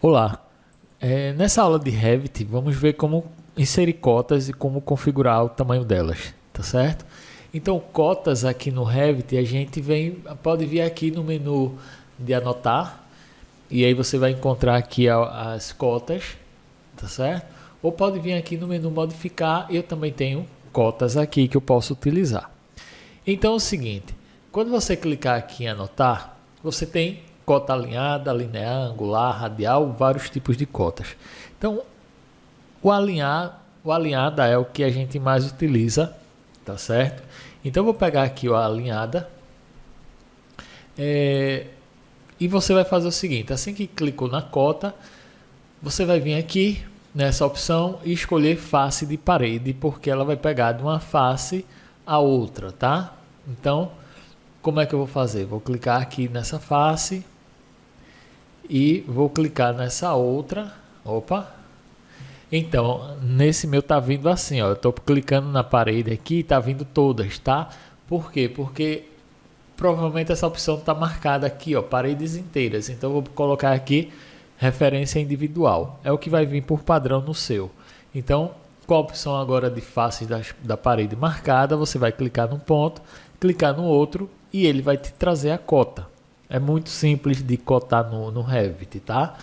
Olá, nessa aula de Revit vamos ver como inserir cotas e como configurar o tamanho delas, tá certo? Então cotas aqui no Revit pode vir aqui no menu de anotar e aí você vai encontrar aqui as cotas, tá certo? Ou pode vir aqui no menu modificar, eu também tenho cotas aqui que eu posso utilizar. Então é o seguinte, quando você clicar aqui em anotar, você tem cota alinhada, linear, angular, radial, vários tipos de cotas. Então, o alinhada é o que a gente mais utiliza, tá certo? Então, eu vou pegar aqui o alinhada e você vai fazer o seguinte, assim que clicou na cota, você vai vir aqui nessa opção e escolher face de parede, porque ela vai pegar de uma face a outra, tá? Então, como é que eu vou fazer? Vou clicar aqui nessa face e vou clicar nessa outra. Opa! Então, nesse meu tá vindo assim, ó. Eu tô clicando na parede aqui e tá vindo todas, tá? Por quê? Porque provavelmente essa opção tá marcada aqui, ó, paredes inteiras. Então, eu vou colocar aqui referência individual. É o que vai vir por padrão no seu. Então, com a opção agora de faces da parede marcada, você vai clicar num ponto, clicar no outro e ele vai te trazer a cota. É muito simples de cotar no Revit, tá?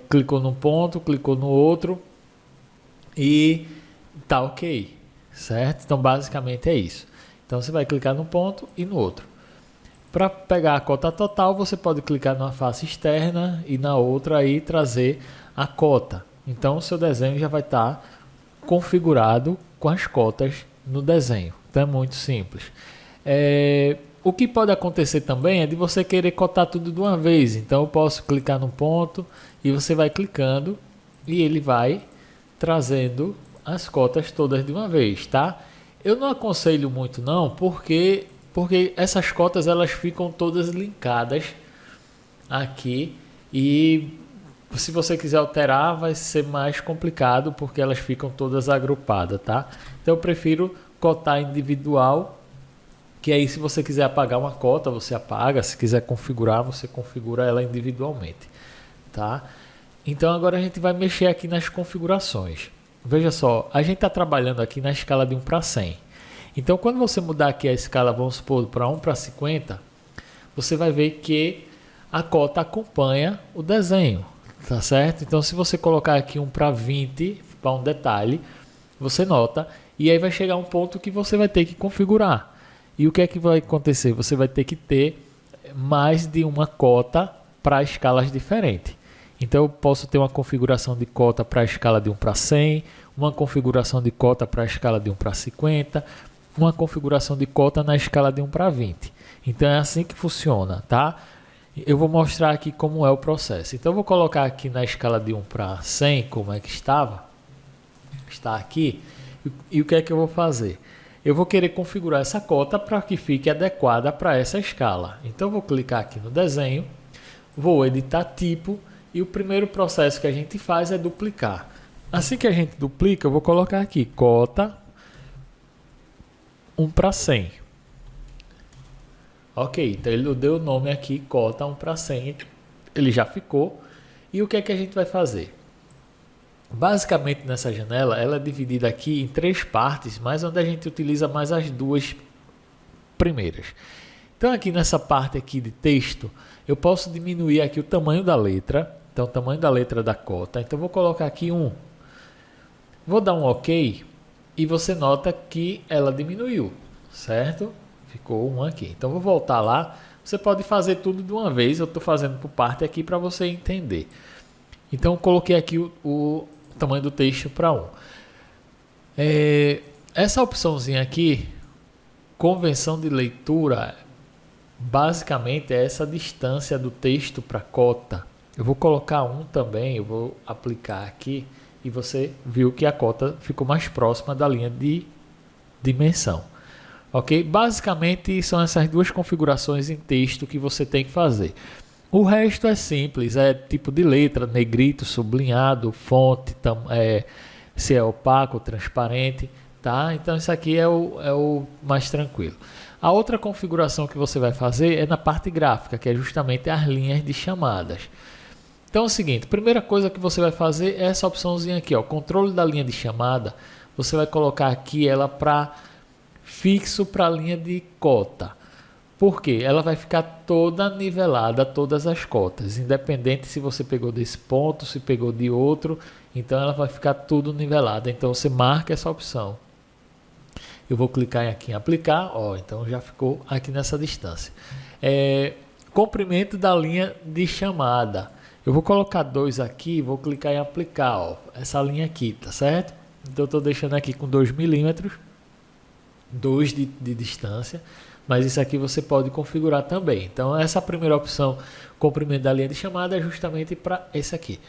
Clicou num ponto, clicou no outro e tá ok, certo? Então basicamente é isso. Então você vai clicar num ponto e no outro. Para pegar a cota total, você pode clicar numa face externa e na outra aí trazer a cota. Então o seu desenho já vai estar configurado com as cotas no desenho. Então é muito simples. O que pode acontecer também é de você querer cotar tudo de uma vez. Então eu posso clicar no ponto e você vai clicando e ele vai trazendo as cotas todas de uma vez, tá? Eu não aconselho muito não, porque essas cotas elas ficam todas linkadas aqui e se você quiser alterar vai ser mais complicado porque elas ficam todas agrupadas, tá? Então eu prefiro cotar individual, que aí se você quiser apagar uma cota, você apaga, se quiser configurar, você configura ela individualmente, tá? Então agora a gente vai mexer aqui nas configurações. Veja só, a gente está trabalhando aqui na escala de 1 para 100. Então quando você mudar aqui a escala, vamos supor, para 1 para 50, você vai ver que a cota acompanha o desenho, tá certo? Então se você colocar aqui 1 para 20, para um detalhe, você nota, e aí vai chegar um ponto que você vai ter que configurar. E o que é que vai acontecer? Você vai ter que ter mais de uma cota para escalas diferentes. Então eu posso ter uma configuração de cota para a escala de 1 para 100, uma configuração de cota para a escala de 1 para 50, uma configuração de cota na escala de 1 para 20. Então é assim que funciona, tá? Eu vou mostrar aqui como é o processo. Então eu vou colocar aqui na escala de 1 para 100, como é que estava. Está aqui. E o que é que eu vou fazer? Eu vou querer configurar essa cota para que fique adequada para essa escala. Então, eu vou clicar aqui no desenho, vou editar tipo e o primeiro processo que a gente faz é duplicar. Assim que a gente duplica, eu vou colocar aqui cota 1 para 100. Ok, então ele deu o nome aqui, cota 1 para 100, ele já ficou. E o que é que a gente vai fazer? Basicamente nessa janela ela é dividida aqui em 3 partes, mas onde a gente utiliza mais as 2 primeiras. Então aqui nessa parte aqui de texto, eu posso diminuir aqui o tamanho da letra, então o tamanho da letra da cota, então vou colocar aqui 1. Vou dar um OK e você nota que ela diminuiu, certo? Ficou 1 aqui. Então vou voltar lá, você pode fazer tudo de uma vez, eu estou fazendo por parte aqui para você entender. Então eu coloquei aqui o tamanho do texto para 1. Essa opçãozinha aqui, convenção de leitura, basicamente é essa distância do texto para cota. Eu vou colocar 1 também, eu vou aplicar aqui e você viu que a cota ficou mais próxima da linha de dimensão. Ok? Basicamente são essas 2 configurações em texto que você tem que fazer. O resto é simples, é tipo de letra, negrito, sublinhado, fonte, se é opaco, transparente, tá? Então isso aqui é o mais tranquilo. A outra configuração que você vai fazer é na parte gráfica, que é justamente as linhas de chamadas. Então é o seguinte, primeira coisa que você vai fazer é essa opçãozinha aqui, ó, controle da linha de chamada. Você vai colocar aqui ela para fixo para a linha de cota. Por quê? Ela vai ficar toda nivelada, todas as cotas, independente se você pegou desse ponto, se pegou de outro, então ela vai ficar tudo nivelada. Então você marca essa opção. Eu vou clicar aqui em aplicar, ó, então já ficou aqui nessa distância. Comprimento da linha de chamada. Eu vou colocar 2 aqui, vou clicar em aplicar, ó, essa linha aqui, tá certo? Então eu estou deixando aqui com 2 milímetros, 2 de distância, mas isso aqui você pode configurar também. Então essa primeira opção, comprimento da linha de chamada, é justamente para esse aqui.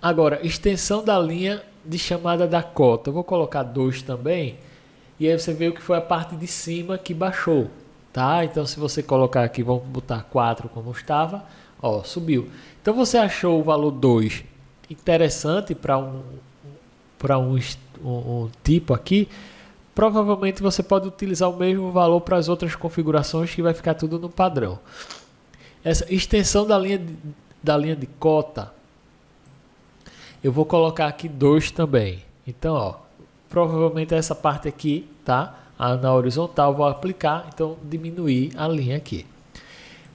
Agora, extensão da linha de chamada da cota, eu vou colocar 2 também, e aí você vê o que foi a parte de cima que baixou, tá? Então se você colocar aqui, vamos botar 4 como estava, ó, subiu. Então você achou o valor 2 interessante para um tipo aqui, provavelmente você pode utilizar o mesmo valor para as outras configurações que vai ficar tudo no padrão. Essa extensão da linha de cota, eu vou colocar aqui 2 também. Então, ó, provavelmente essa parte aqui, tá? Na horizontal, vou aplicar, então diminuir a linha aqui.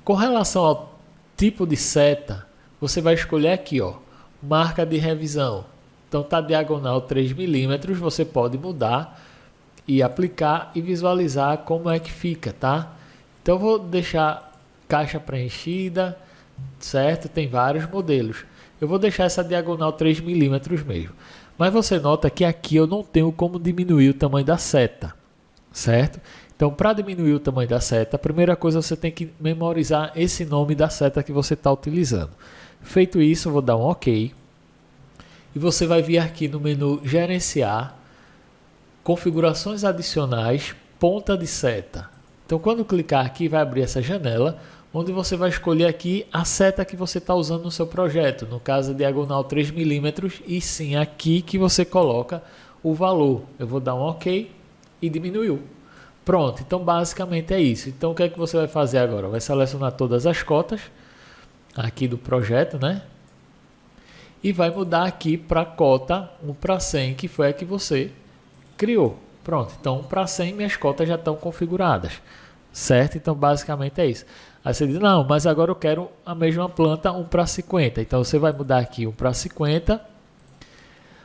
Com relação ao tipo de seta, você vai escolher aqui, ó, marca de revisão. Então tá diagonal 3 milímetros, você pode mudar e aplicar e visualizar como é que fica, tá? Então vou deixar caixa preenchida, certo? Tem vários modelos. Eu vou deixar essa diagonal 3 milímetros mesmo. Mas você nota que aqui eu não tenho como diminuir o tamanho da seta, certo? Então, para diminuir o tamanho da seta, a primeira coisa você tem que memorizar esse nome da seta que você está utilizando. Feito isso, eu vou dar um OK. E você vai vir aqui no menu Gerenciar, Configurações Adicionais, Ponta de Seta. Então, quando clicar aqui, vai abrir essa janela, onde você vai escolher aqui a seta que você está usando no seu projeto. No caso, a diagonal 3 milímetros, e sim aqui que você coloca o valor. Eu vou dar um OK e diminuiu. Pronto, então basicamente é isso. Então o que é que você vai fazer agora? Vai selecionar todas as cotas aqui do projeto, né? E vai mudar aqui para cota 1 para 100, que foi a que você criou. Pronto, então 1 para 100 minhas cotas já estão configuradas, certo? Então basicamente é isso. Aí você diz, não, mas agora eu quero a mesma planta 1 para 50. Então você vai mudar aqui 1 para 50,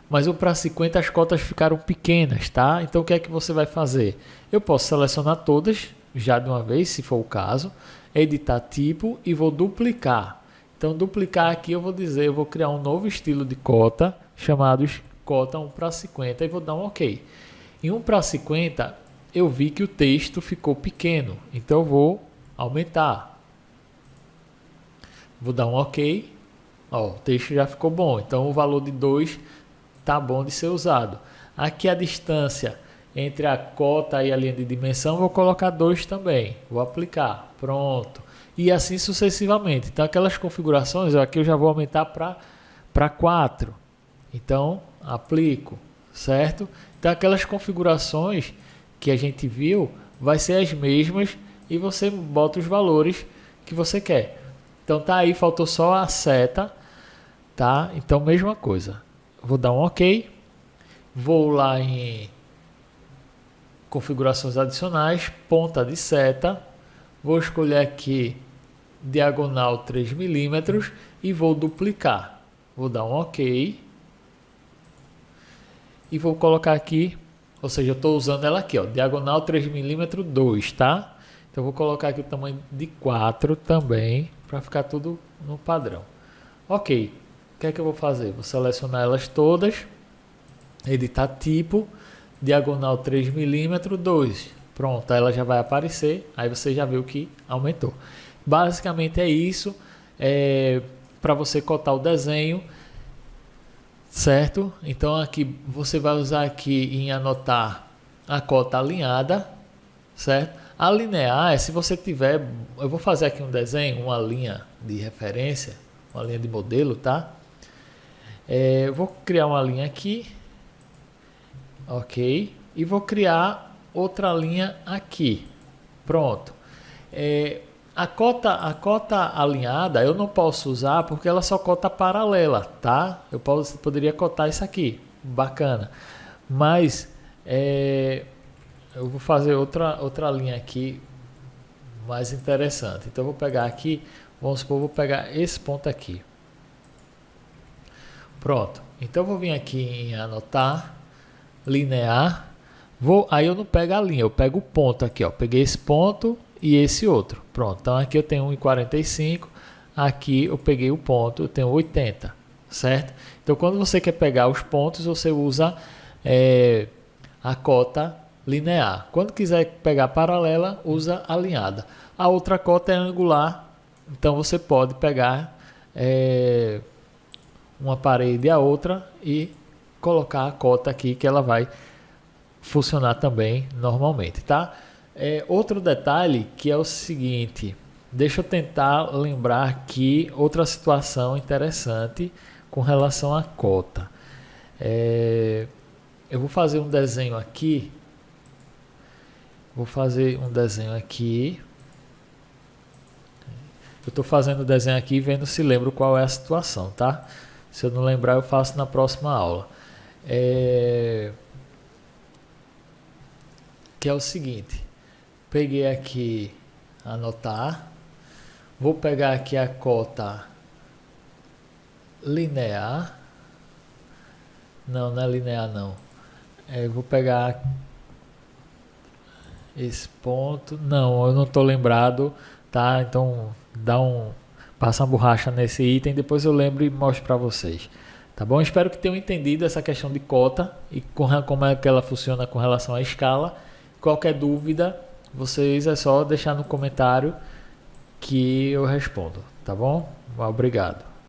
mas 1 para 50 as cotas ficaram pequenas, tá? Então o que é que você vai fazer? Eu posso selecionar todas já de uma vez, se for o caso, editar tipo e vou duplicar. Então duplicar aqui eu vou dizer, eu vou criar um novo estilo de cota chamado cota 1 para 50 e vou dar um OK. Em 1 para 50 eu vi que o texto ficou pequeno, então eu vou aumentar. Vou dar um OK. Ó, o texto já ficou bom, então o valor de 2 tá bom de ser usado. Aqui a distância entre a cota e a linha de dimensão, vou colocar 2 também. Vou aplicar. Pronto. E assim sucessivamente. Então aquelas configurações, aqui eu já vou aumentar para 4. Então, aplico, certo? Então aquelas configurações que a gente viu, vai ser as mesmas e você bota os valores que você quer. Então tá aí, faltou só a seta, tá? Então mesma coisa. Vou dar um OK. Vou lá em configurações adicionais, ponta de seta. Vou escolher aqui diagonal 3 milímetros e vou duplicar. Vou dar um OK. E vou colocar aqui, ou seja, eu estou usando ela aqui, ó, diagonal 3 milímetros 2, tá? Então vou colocar aqui o tamanho de 4 também, para ficar tudo no padrão. OK. O que é que eu vou fazer? Vou selecionar elas todas, editar tipo, diagonal 3 milímetros 2. Pronto, ela já vai aparecer, aí você já viu que aumentou. Basicamente é isso, para você cotar o desenho, certo? Então aqui você vai usar aqui em anotar a cota alinhada, certo? Alinear é se você tiver, eu vou fazer aqui um desenho, uma linha de referência, uma linha de modelo, tá? Eu vou criar uma linha aqui, OK, e vou criar outra linha aqui, pronto. A cota alinhada eu não posso usar porque ela só cota paralela, tá? Poderia cotar isso aqui, bacana. Mas eu vou fazer outra linha aqui mais interessante. Então eu vou pegar aqui, vamos supor, vou pegar esse ponto aqui. Pronto. Então eu vou vir aqui em anotar, linear. Aí eu não pego a linha, eu pego o ponto aqui, ó. Peguei esse ponto e esse outro. Pronto. Então aqui eu tenho 1,45. Aqui eu peguei o ponto, eu tenho 80, certo? Então quando você quer pegar os pontos, você usa a cota linear. Quando quiser pegar paralela, usa alinhada. A outra cota é angular, então você pode pegar uma parede e a outra e colocar a cota aqui que ela vai funcionar também normalmente, tá? Outro detalhe que é o seguinte, deixa eu tentar lembrar aqui outra situação interessante com relação à cota. Eu vou fazer um desenho aqui. Eu estou fazendo o desenho aqui vendo se lembro qual é a situação, tá? Se eu não lembrar, eu faço na próxima aula. Que é o seguinte. Peguei aqui, anotar. Vou pegar aqui a cota linear. Não é linear não. Vou pegar esse ponto. Não, eu não estou lembrado, tá? Então passa uma borracha nesse item, depois eu lembro e mostro para vocês. Tá bom? Espero que tenham entendido essa questão de cota e como é que ela funciona com relação à escala. Qualquer dúvida, vocês é só deixar no comentário que eu respondo, tá bom? Obrigado.